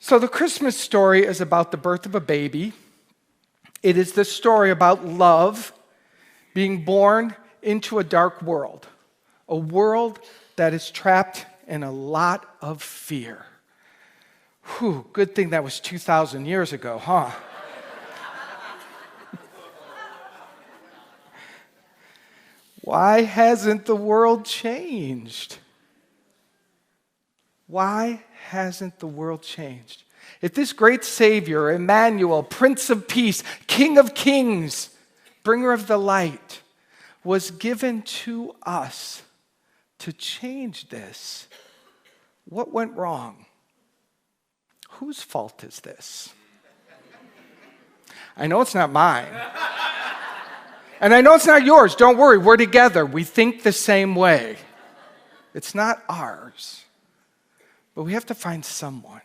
So the Christmas story is about the birth of a baby. It is the story about love being born into a dark world, a world that is trapped in a lot of fear. Whew, good thing that was 2,000 years ago, huh? Why hasn't the world changed? Why hasn't the world changed? If this great Savior, Emmanuel, Prince of Peace, King of Kings, bringer of the light, was given to us to change this, what went wrong? Whose fault is this? I know it's not mine. And I know it's not yours. Don't worry, we're together. We think the same way. It's not ours. But we have to find someone.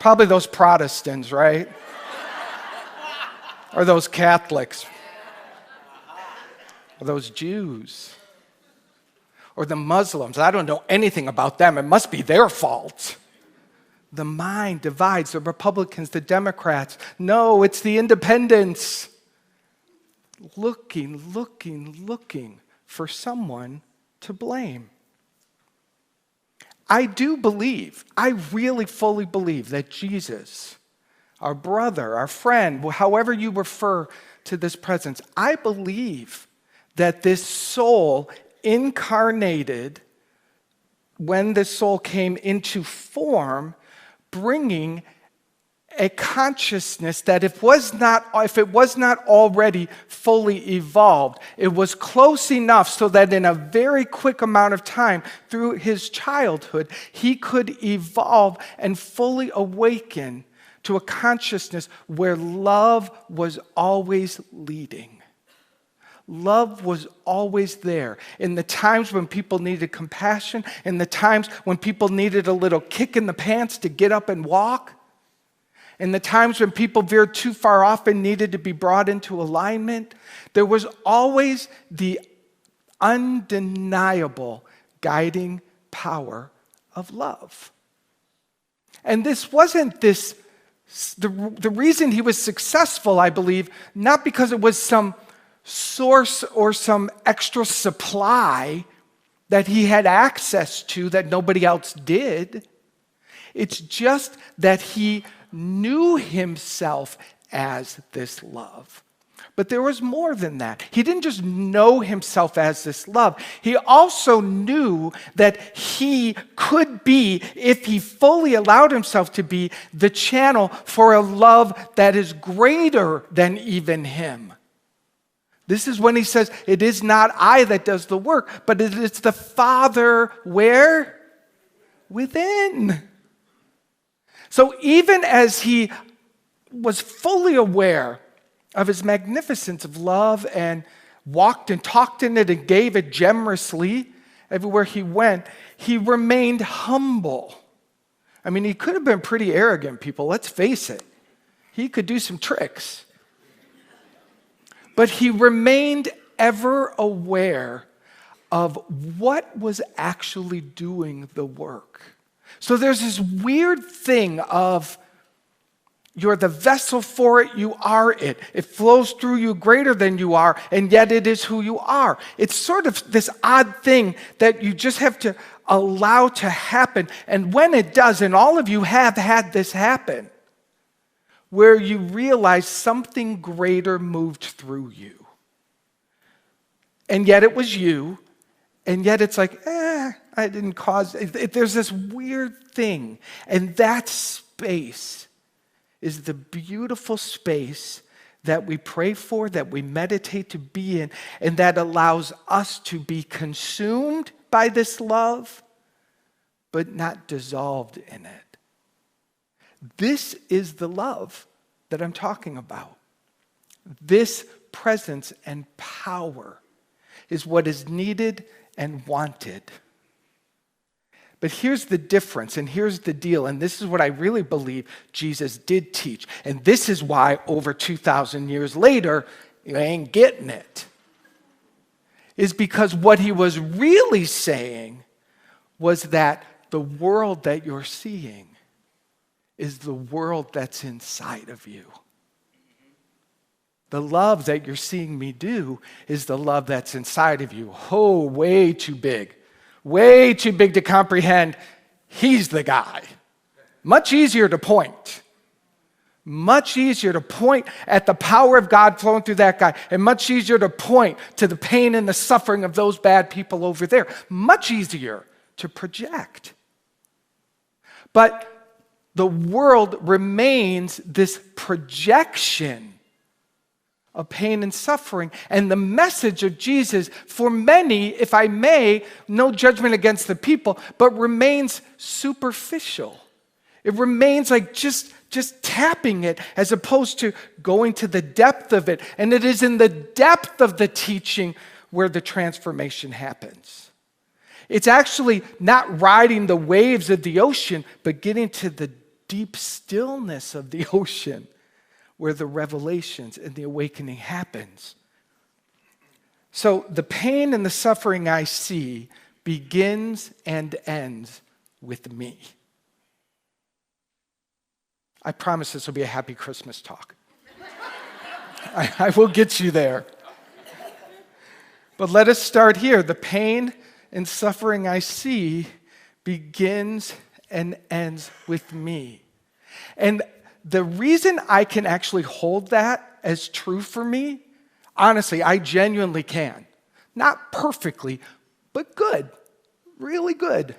Probably those Protestants, right? Or those Catholics. Or those Jews. Or the Muslims. I don't know anything about them. It must be their fault. The mind divides the Republicans, the Democrats. No, it's the independents. Looking for someone to blame. I do believe, I really fully believe that Jesus, our brother, our friend, however you refer to this presence, I believe that this soul incarnated when this soul came into form, bringing a consciousness that if it was not already fully evolved, it was close enough so that in a very quick amount of time through his childhood, he could evolve and fully awaken to a consciousness where love was always leading. Love was always there. In the times when people needed compassion, in the times when people needed a little kick in the pants to get up and walk, in the times when people veered too far off and needed to be brought into alignment, there was always the undeniable guiding power of love. And this wasn't the reason he was successful, I believe, not because it was some source or some extra supply that he had access to that nobody else did. It's just that he knew himself as this love. But there was more than that. He didn't just know himself as this love. He also knew that he could be, if he fully allowed himself to be, the channel for a love that is greater than even him. This is when he says, it is not I that does the work, but it is the Father where? Within. So even as he was fully aware of his magnificence of love and walked and talked in it and gave it generously everywhere he went, he remained humble. I mean, he could have been pretty arrogant, people, let's face it. He could do some tricks. But he remained ever aware of what was actually doing the work. So there's this weird thing of you're the vessel for it, you are it. It flows through you greater than you are, and yet it is who you are. It's sort of this odd thing that you just have to allow to happen. And when it does, and all of you have had this happen, where you realize something greater moved through you. And yet it was you, and yet it's like, I didn't cause it. There's this weird thing. And that space is the beautiful space that we pray for, that we meditate to be in, and that allows us to be consumed by this love, but not dissolved in it. This is the love that I'm talking about. This presence and power is what is needed and wanted. But here's the difference, and here's the deal, and this is what I really believe Jesus did teach. And this is why over 2,000 years later, you ain't getting it. Is because what he was really saying was that the world that you're seeing is the world that's inside of you. The love that you're seeing me do is the love that's inside of you. Oh, way too big to comprehend. He's the guy. Much easier to point. Much easier to point at the power of God flowing through that guy, and much easier to point to the pain and the suffering of those bad people over there. Much easier to project. But the world remains this projection of pain and suffering, and the message of Jesus, for many, if I may, no judgment against the people, but remains superficial. It remains like just tapping it as opposed to going to the depth of it. And it is in the depth of the teaching where the transformation happens. It's actually not riding the waves of the ocean, but getting to the deep stillness of the ocean where the revelations and the awakening happens. So the pain and the suffering I see begins and ends with me. I promise this will be a happy Christmas talk. I will get you there. But let us start here. The pain and suffering I see begins and ends with me. And the reason I can actually hold that as true for me, honestly, I genuinely can. Not perfectly, but good. Really good.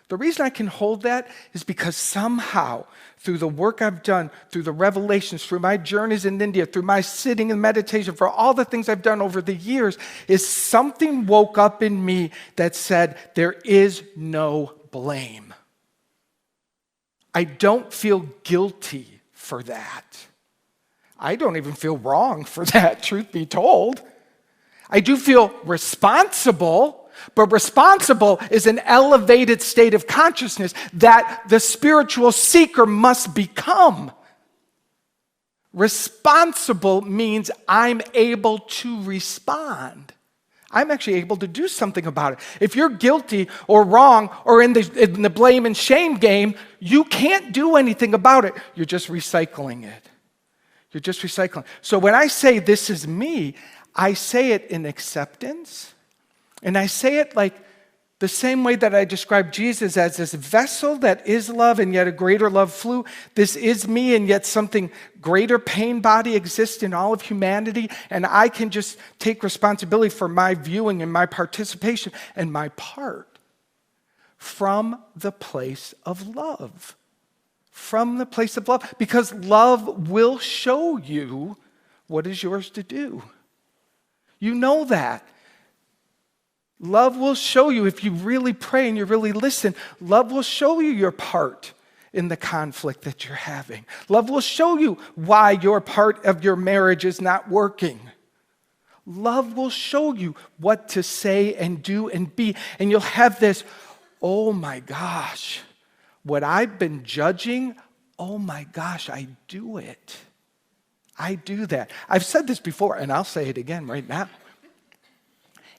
The reason I can hold that is because somehow, through the work I've done, through the revelations, through my journeys in India, through my sitting and meditation, for all the things I've done over the years, is something woke up in me that said, there is no blame. I don't feel guilty for that. I don't even feel wrong for that, truth be told. I do feel responsible. But responsible is an elevated state of consciousness that the spiritual seeker must become. Responsible means I'm able to respond. I'm actually able to do something about it. If you're guilty or wrong or in the blame and shame game, you can't do anything about it. You're just recycling it. You're just recycling. So when I say this is me, I say it in acceptance. And I say it like the same way that I describe Jesus as this vessel that is love and yet a greater love flew. This is me and yet something greater pain body exists in all of humanity. And I can just take responsibility for my viewing and my participation and my part from the place of love. From the place of love. Because love will show you what is yours to do. You know that. Love will show you, if you really pray and you really listen, love will show you your part in the conflict that you're having. Love will show you why your part of your marriage is not working. Love will show you what to say and do and be. And you'll have this, oh my gosh, what I've been judging, oh my gosh, I do it. I do that. I've said this before, and I'll say it again right now.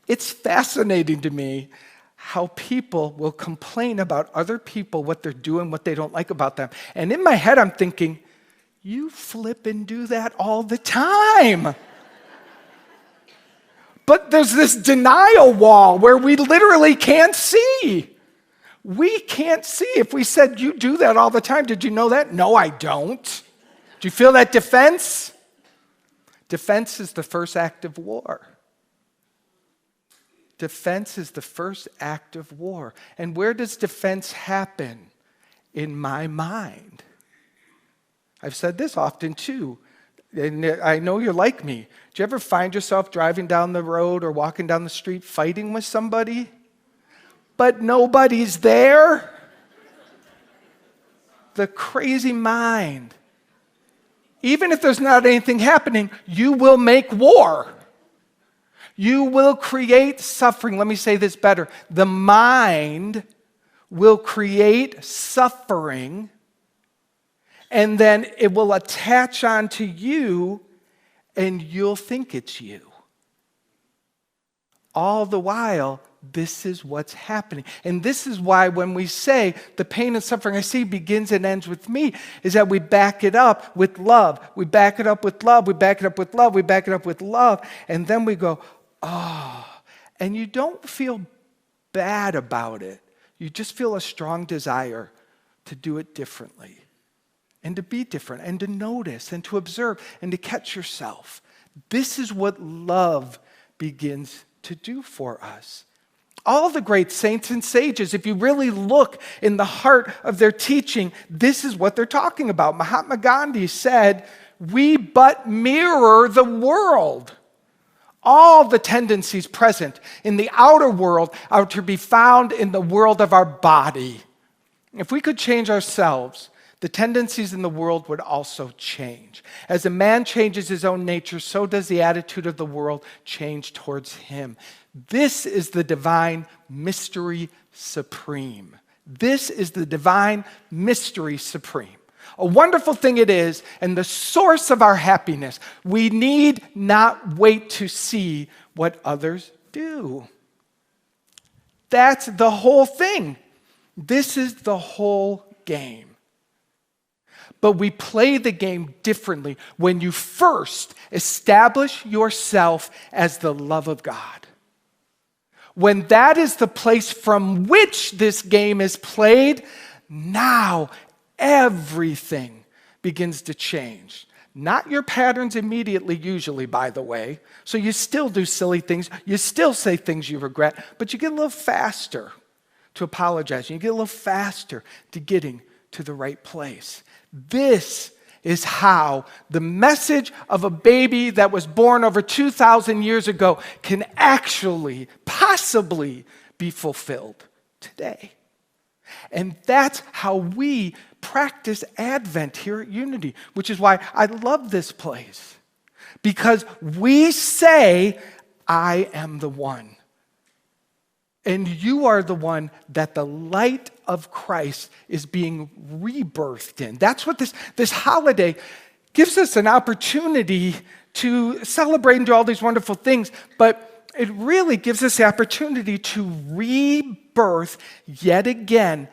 It's fascinating to me how people will complain about other people, what they're doing, what they don't like about them. And in my head, I'm thinking, you flip and do that all the time. But there's this denial wall where we literally can't see. We can't see. If we said, you do that all the time, did you know that? No, I don't. Do you feel that defense? Defense is the first act of war. Defense is the first act of war. And where does defense happen? In my mind. I've said this often too, and I know you're like me. Do you ever find yourself driving down the road or walking down the street fighting with somebody, but nobody's there? The crazy mind. Even if there's not anything happening, you will make war. You will create suffering. Let me say this better. The mind will create suffering, and then it will attach onto you, and you'll think it's you. All the while, this is what's happening. And this is why when we say the pain and suffering I see begins and ends with me, is that we back it up with love. We back it up with love. We back it up with love. We back it up with love. And then we go, oh. And you don't feel bad about it. You just feel a strong desire to do it differently and to be different and to notice and to observe and to catch yourself. This is what love begins to do for us. All the great saints and sages, if you really look in the heart of their teaching, this is what they're talking about. Mahatma Gandhi said, "We but mirror the world. All the tendencies present in the outer world are to be found in the world of our body." If we could change ourselves, the tendencies in the world would also change. As a man changes his own nature, so does the attitude of the world change towards him. This is the divine mystery supreme. This is the divine mystery supreme. A wonderful thing it is, and the source of our happiness. We need not wait to see what others do. That's the whole thing. This is the whole game. But we play the game differently when you first establish yourself as the love of God. When that is the place from which this game is played, now everything begins to change. Not your patterns immediately, usually, by the way. So you still do silly things. You still say things you regret, but you get a little faster to apologizing. You get a little faster to getting to the right place. This is how the message of a baby that was born over 2,000 years ago can actually, possibly be fulfilled today. And that's how we practice Advent here at Unity, which is why I love this place. Because we say, I am the one. And you are the one that the light of Christ is being rebirthed in. That's what this holiday gives us, an opportunity to celebrate and do all these wonderful things, but it really gives us the opportunity to rebirth yet again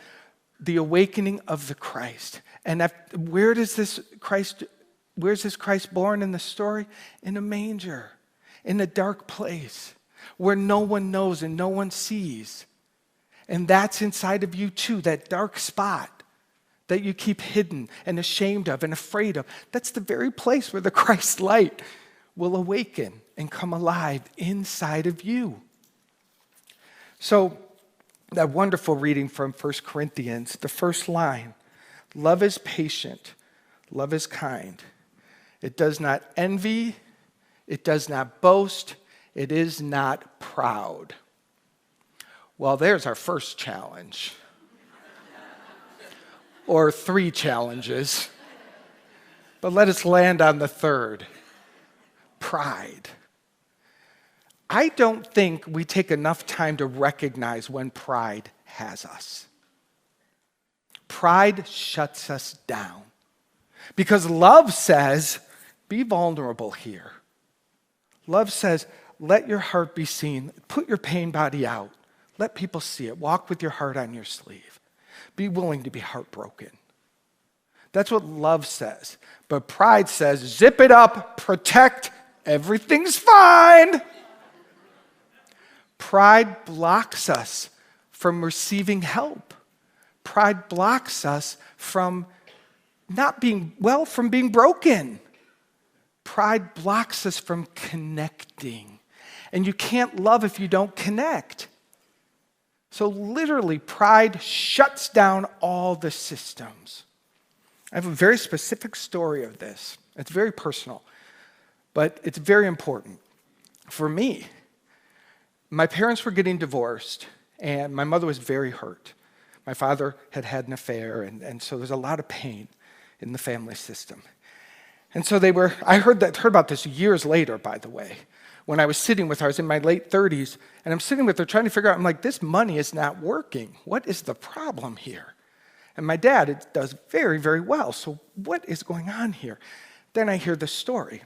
the awakening of the Christ. And where's this Christ born in the story? In a manger, in a dark place, where no one knows and no one sees. And that's inside of you too, that dark spot that you keep hidden and ashamed of and afraid of. That's the very place where the Christ light will awaken and come alive inside of you. So, that wonderful reading from 1 Corinthians, the first line, love is patient, love is kind. It does not envy, it does not boast, it is not proud. Well, there's our first challenge. Or 3 challenges. But let us land on the third. Pride. I don't think we take enough time to recognize when pride has us. Pride shuts us down. Because love says, be vulnerable here. Love says, let your heart be seen. Put your pain body out. Let people see it. Walk with your heart on your sleeve. Be willing to be heartbroken. That's what love says. But pride says, zip it up, protect, everything's fine. Pride blocks us from receiving help. Pride blocks us from from being broken. Pride blocks us from connecting. And you can't love if you don't connect. So literally, pride shuts down all the systems. I have a very specific story of this. It's very personal, but it's very important. For me, my parents were getting divorced, and my mother was very hurt. My father had had an affair, and so there's a lot of pain in the family system. And so I heard about this years later, by the way, when I was sitting with her. I was in my late 30s, and I'm sitting with her trying to figure out, I'm like, this money is not working. What is the problem here? And my dad does very, very well, so what is going on here? Then I hear the story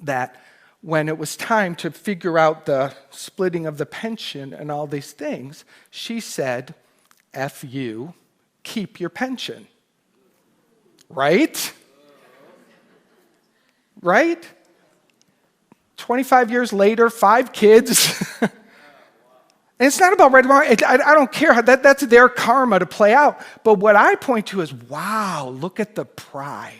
that when it was time to figure out the splitting of the pension and all these things, she said, F you, keep your pension. Right? Right? 25 years later, 5 kids. And it's not about right or wrong. I don't care. That's their karma to play out. But what I point to is, wow, look at the pride.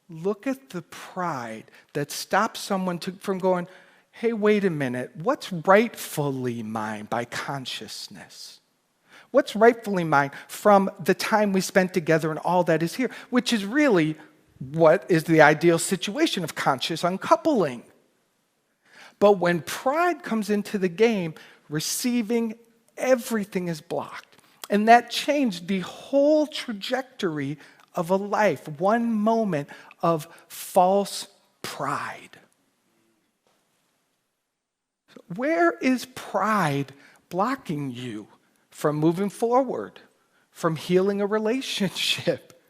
Look at the pride that stops someone from going, hey, wait a minute, what's rightfully mine by consciousness? What's rightfully mine from the time we spent together and all that is here, which is really what is the ideal situation of conscious uncoupling. But when pride comes into the game, receiving everything is blocked. And that changed the whole trajectory of a life, one moment of false pride. Where is pride blocking you from moving forward, from healing a relationship?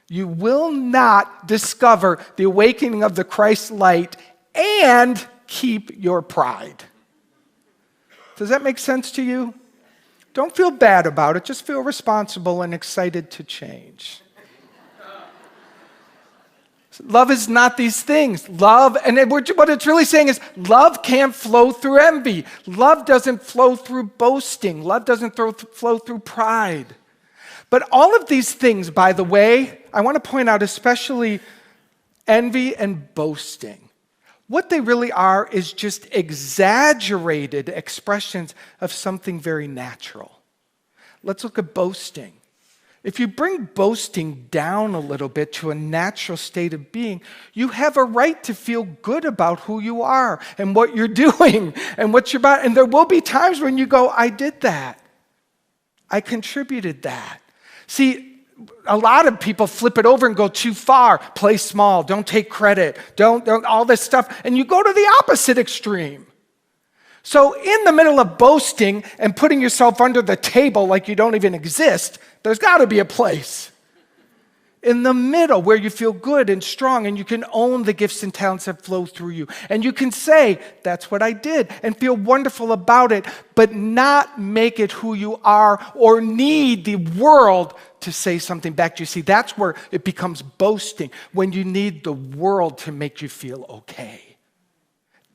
You will not discover the awakening of the Christ light and keep your pride. Does that make sense to you? Don't feel bad about it. Just feel responsible and excited to change. Love is not these things. Love, and what it's really saying is love can't flow through envy. Love doesn't flow through boasting. Love doesn't flow through pride. But all of these things, by the way, I want to point out especially envy and boasting. What they really are is just exaggerated expressions of something very natural. Let's look at boasting. If you bring boasting down a little bit to a natural state of being, you have a right to feel good about who you are and what you're doing and what you're about. And there will be times when you go, I did that. I contributed that. See, a lot of people flip it over and go too far. Play small, don't take credit, don't all this stuff. And you go to the opposite extreme. So in the middle of boasting and putting yourself under the table like you don't even exist, there's got to be a place. In the middle where you feel good and strong and you can own the gifts and talents that flow through you. And you can say, that's what I did, and feel wonderful about it, but not make it who you are or need the world to say something back to you. See, that's where it becomes boasting, when you need the world to make you feel okay.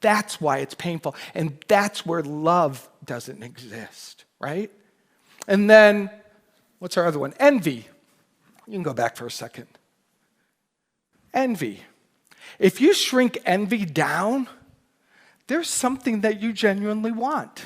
That's why it's painful. And that's where love doesn't exist, right? And then, what's our other one? Envy. You can go back for a second. Envy. If you shrink envy down, there's something that you genuinely want.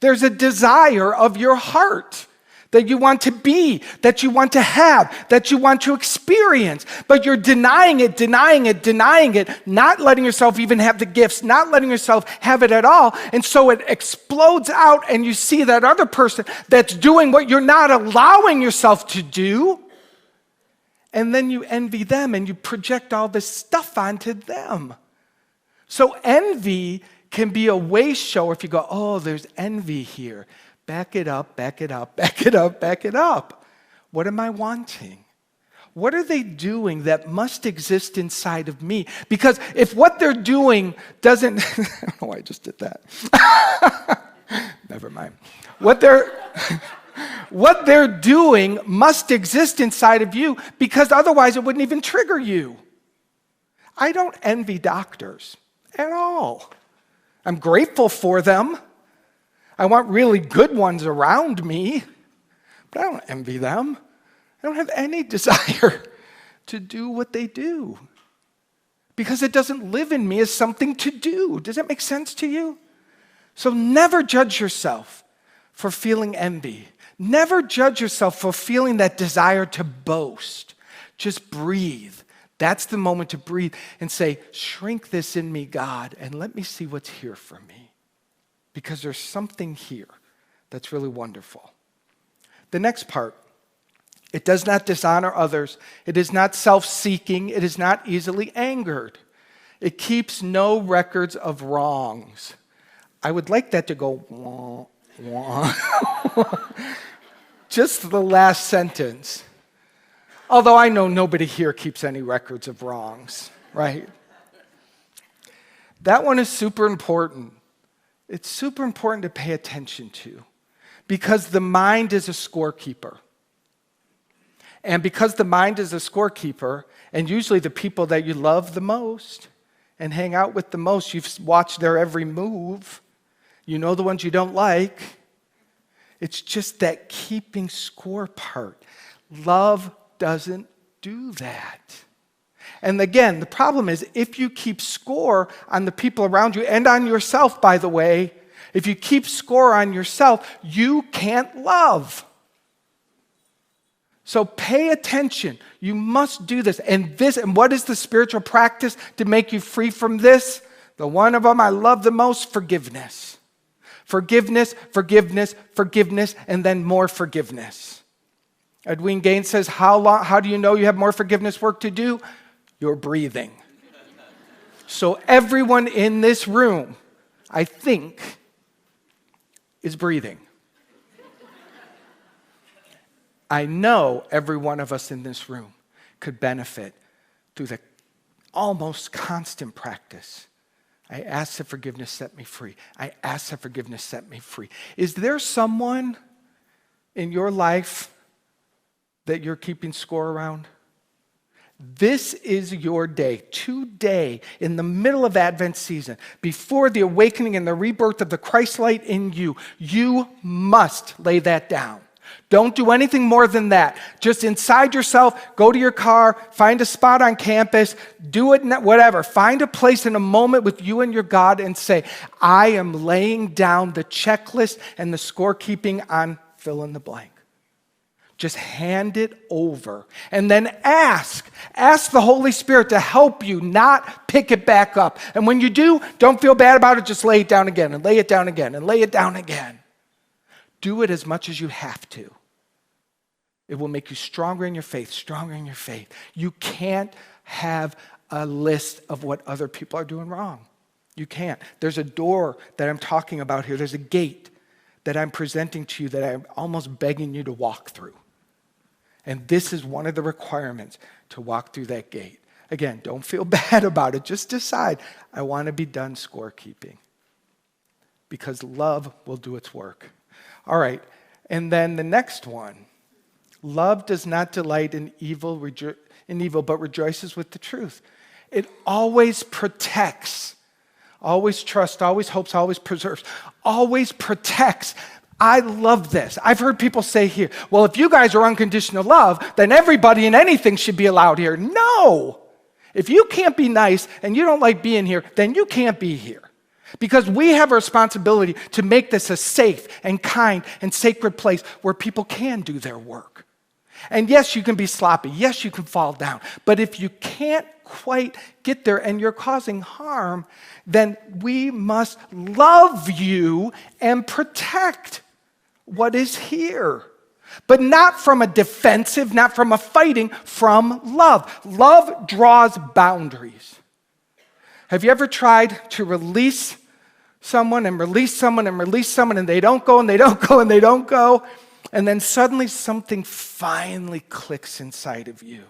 There's a desire of your heart that you want to be, that you want to have, that you want to experience. But you're denying it, not letting yourself even have the gifts, not letting yourself have it at all. And so it explodes out and you see that other person that's doing what you're not allowing yourself to do. And then you envy them and you project all this stuff onto them. So envy can be a waste show if you go, oh, there's envy here. Back it up, back it up, back it up, back it up. What am I wanting? What are they doing that must exist inside of me? Because if what they're doing doesn't, I don't know why I just did that. Never mind. What they're doing must exist inside of you, because otherwise it wouldn't even trigger you. I don't envy doctors at all. I'm grateful for them. I want really good ones around me, but I don't envy them. I don't have any desire to do what they do because it doesn't live in me as something to do. Does that make sense to you? So never judge yourself for feeling envy. Never judge yourself for feeling that desire to boast. Just breathe. That's the moment to breathe and say, shrink this in me, God, and let me see what's here for me. Because there's something here that's really wonderful. The next part, it does not dishonor others. It is not self-seeking. It is not easily angered. It keeps no records of wrongs. I would like that to go, wah, wah. Just the last sentence. Although I know nobody here keeps any records of wrongs, right? That one is super important. It's super important to pay attention to because the mind is a scorekeeper. And because the mind is a scorekeeper, and usually the people that you love the most and hang out with the most, you've watched their every move, you know the ones you don't like. It's just that keeping score part. Love doesn't do that. And again, the problem is if you keep score on the people around you and on yourself, by the way, if you keep score on yourself, you can't love. So pay attention. You must do this. And what is the spiritual practice to make you free from this? The one of them I love the most, forgiveness. Forgiveness, forgiveness, forgiveness, and then more forgiveness. Edwin Gaines says, how do you know you have more forgiveness work to do? You're breathing. So everyone in this room, I think, is breathing. I know every one of us in this room could benefit through the almost constant practice. I ask that forgiveness set me free. I ask that forgiveness set me free. Is there someone in your life that you're keeping score around? This is your day. Today, in the middle of Advent season, before the awakening and the rebirth of the Christ light in you, you must lay that down. Don't do anything more than that. Just inside yourself, go to your car, find a spot on campus, do it, whatever. Find a place in a moment with you and your God and say, I am laying down the checklist and the scorekeeping on fill in the blank. Just hand it over and then ask the Holy Spirit to help you not pick it back up. And when you do, don't feel bad about it. Just lay it down again and lay it down again and lay it down again. Do it as much as you have to. It will make you stronger in your faith, stronger in your faith. You can't have a list of what other people are doing wrong. You can't. There's a door that I'm talking about here. There's a gate that I'm presenting to you that I'm almost begging you to walk through. And this is one of the requirements to walk through that gate. Again, don't feel bad about it. Just decide, I want to be done scorekeeping. Because love will do its work. All right, and then the next one. Love does not delight in evil, but rejoices with the truth. It always protects, always trusts, always hopes, always preserves, always protects. I love this. I've heard people say here, well, if you guys are unconditional love, then everybody and anything should be allowed here. No. If you can't be nice and you don't like being here, then you can't be here. Because we have a responsibility to make this a safe and kind and sacred place where people can do their work. And yes, you can be sloppy. Yes, you can fall down. But if you can't quite get there and you're causing harm, then we must love you and protect what is here. But not from a defensive, not from a fighting, from love. Love draws boundaries. Have you ever tried to release someone and release someone and release someone and they don't go and they don't go and they don't go? And then suddenly something finally clicks inside of you.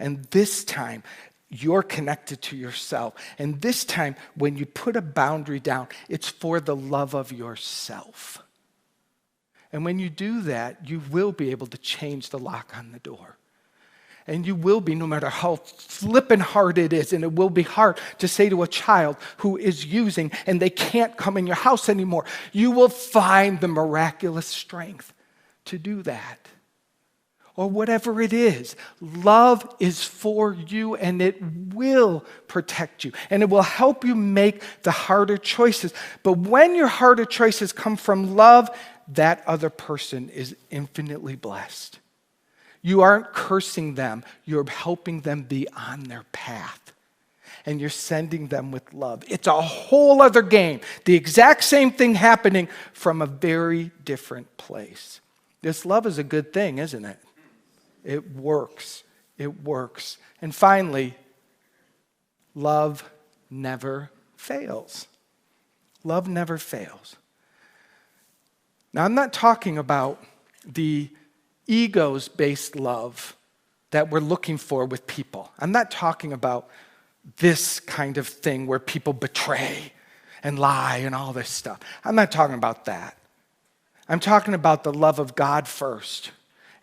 And this time, you're connected to yourself. And this time, when you put a boundary down, it's for the love of yourself. And when you do that, you will be able to change the lock on the door. And you will be, no matter how flippin' hard it is, and it will be hard to say to a child who is using and they can't come in your house anymore, you will find the miraculous strength to do that. Or whatever it is, love is for you and it will protect you. And it will help you make the harder choices. But when your harder choices come from love, that other person is infinitely blessed. You aren't cursing them, you're helping them be on their path. And you're sending them with love. It's a whole other game. The exact same thing happening from a very different place. This love is a good thing, isn't it? It works. It works. And finally, love never fails. Love never fails. Now, I'm not talking about the egos-based love that we're looking for with people. I'm not talking about this kind of thing where people betray and lie and all this stuff. I'm not talking about that. I'm talking about the love of God first.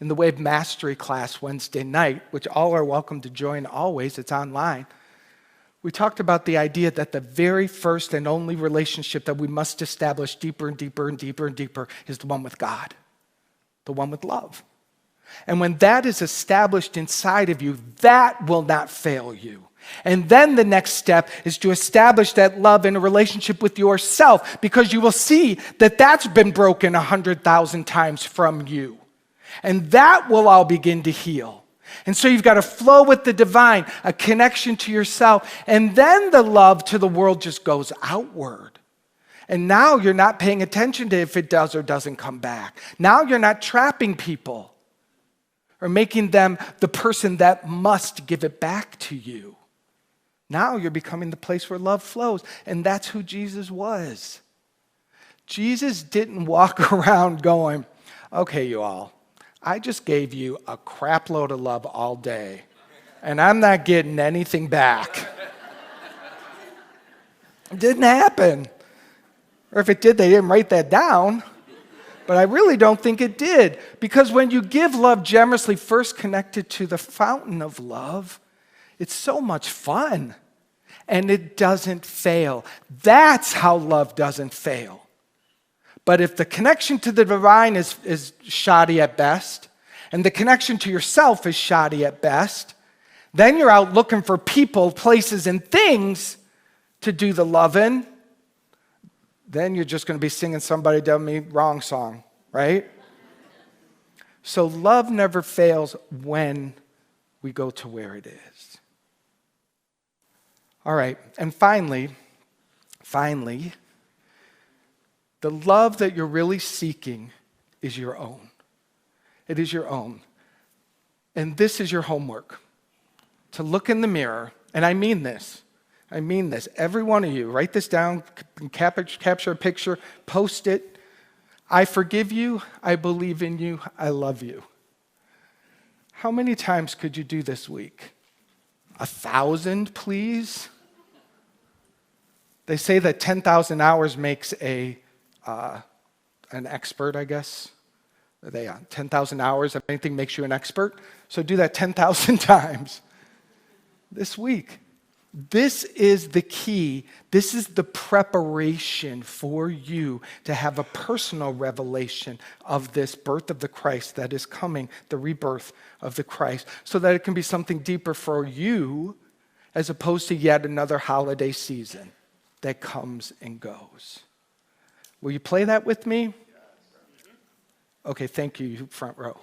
In the Wave Mastery class Wednesday night, which all are welcome to join always, it's online, we talked about the idea that the very first and only relationship that we must establish deeper and deeper and deeper and deeper is the one with God, the one with love. And when that is established inside of you, that will not fail you. And then the next step is to establish that love in a relationship with yourself, because you will see that that's been broken 100,000 times from you. And that will all begin to heal. And so you've got to flow with the divine, a connection to yourself, and then the love to the world just goes outward. And now you're not paying attention to if it does or doesn't come back. Now you're not trapping people or making them the person that must give it back to you. Now you're becoming the place where love flows, and that's who Jesus was. Jesus didn't walk around going, okay, you all, I just gave you a crap load of love all day, and I'm not getting anything back. It didn't happen. Or if it did, they didn't write that down. But I really don't think it did. Because when you give love generously, first connected to the fountain of love, it's so much fun. And it doesn't fail. That's how love doesn't fail. But if the connection to the divine is shoddy at best, and the connection to yourself is shoddy at best, then you're out looking for people, places, and things to do the loving. Then you're just going to be singing somebody done me wrong song, right? So love never fails when we go to where it is. All right, and finally, the love that you're really seeking is your own. It is your own. And this is your homework, to look in the mirror, and I mean this. Every one of you, write this down, capture a picture, post it. I forgive you, I believe in you, I love you. How many times could you do this week? 1,000, please? They say that 10,000 hours makes an expert, I guess. 10,000 hours of anything makes you an expert. So do that 10,000 times this week. This is the key. This is the preparation for you to have a personal revelation of this birth of the Christ that is coming, the rebirth of the Christ, so that it can be something deeper for you as opposed to yet another holiday season that comes and goes. Will you play that with me? Okay, thank you, you front row.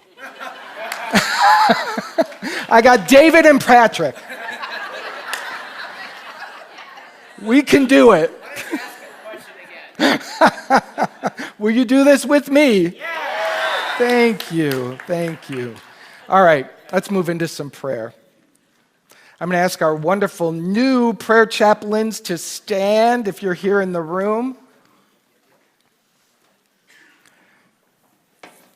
I got David and Patrick. We can do it. Will you do this with me? Yeah. Thank you. All right, let's move into some prayer. I'm going to ask our wonderful new prayer chaplains to stand if you're here in the room.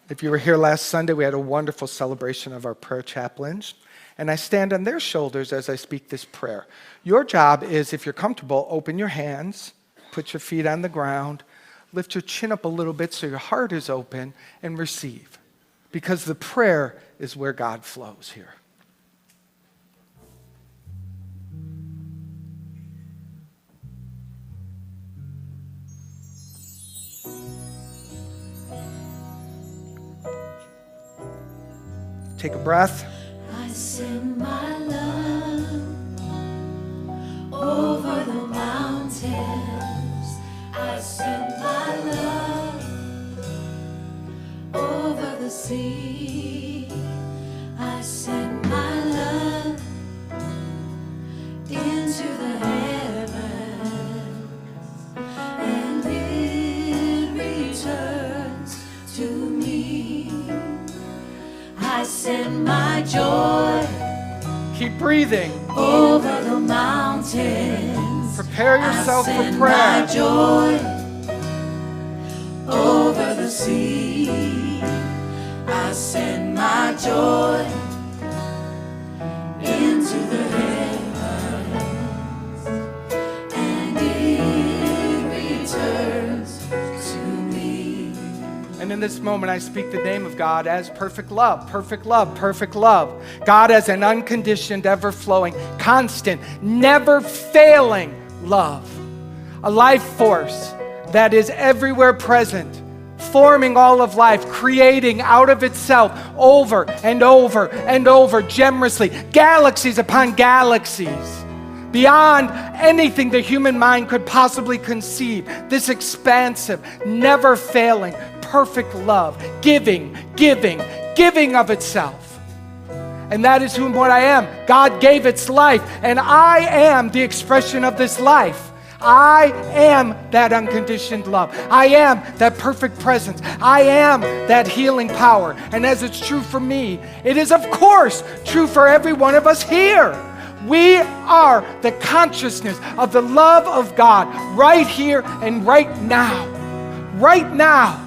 If you were here last Sunday, we had a wonderful celebration of our prayer chaplains. And I stand on their shoulders as I speak this prayer. Your job is, if you're comfortable, open your hands, put your feet on the ground, lift your chin up a little bit so your heart is open, and receive. Because the prayer is where God flows here. Take a breath. I send my love over the mountains. I send my love over the sea. I send my love into the heavens, and it returns to me. I send my joy. Keep breathing. Over the mountains. Prepare yourself for prayer. My joy over the sea. I send my joy into the heavens. in this moment, I speak the name of God as perfect love, perfect love, perfect love. God as an unconditioned, ever-flowing, constant, never-failing love. A life force that is everywhere present, forming all of life, creating out of itself over and over and over generously, galaxies upon galaxies, beyond anything the human mind could possibly conceive. This expansive, never failing, perfect love, giving of itself. And that is who and what I am. God gave its life, and I am the expression of this life. I am that unconditioned love. I am that perfect presence. I am that healing power. And as it's true for me, it is of course true for every one of us here. We are the consciousness of the love of God right here and right now. Right now.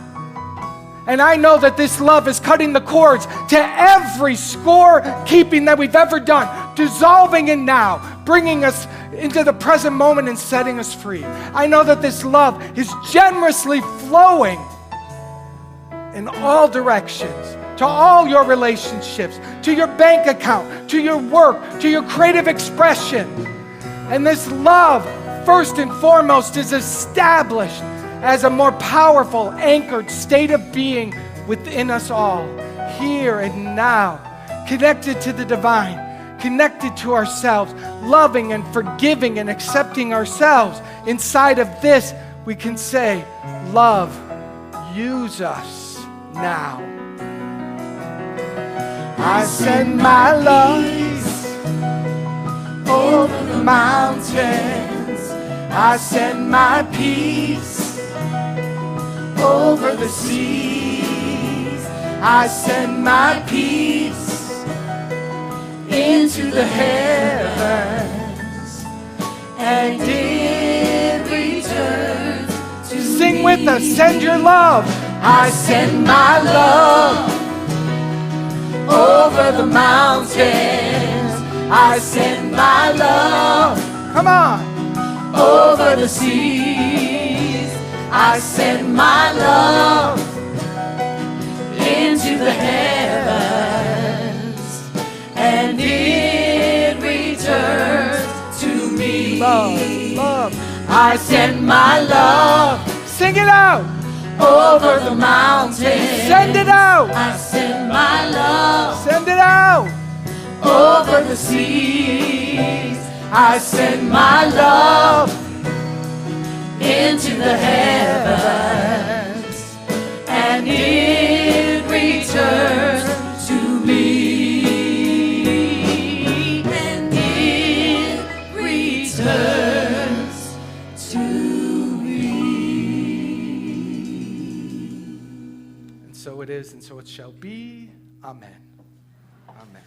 And I know that this love is cutting the cords to every score-keeping that we've ever done, dissolving in now, bringing us into the present moment and setting us free. I know that this love is generously flowing in all directions, to all your relationships, to your bank account, to your work, to your creative expression. And this love, first and foremost, is established as a more powerful, anchored state of being within us all, here and now, connected to the divine, connected to ourselves, loving and forgiving and accepting ourselves. Inside of this, we can say, love, use us now. I send my love over the mountains. I send my peace over the seas. I send my peace into the heavens, and it returns to Sing me. With us, send your love. I send my love over the mountains. I send my love, come on, over the seas. I send my love into the heavens, and it returns to me. Love. I send my love. Sing it out. Over the mountains. Send it out. I send my love. Send it out. Over the seas. I send my love into the heavens, and it returns to me, and it returns to me. And so it is, and so it shall be. Amen. Amen.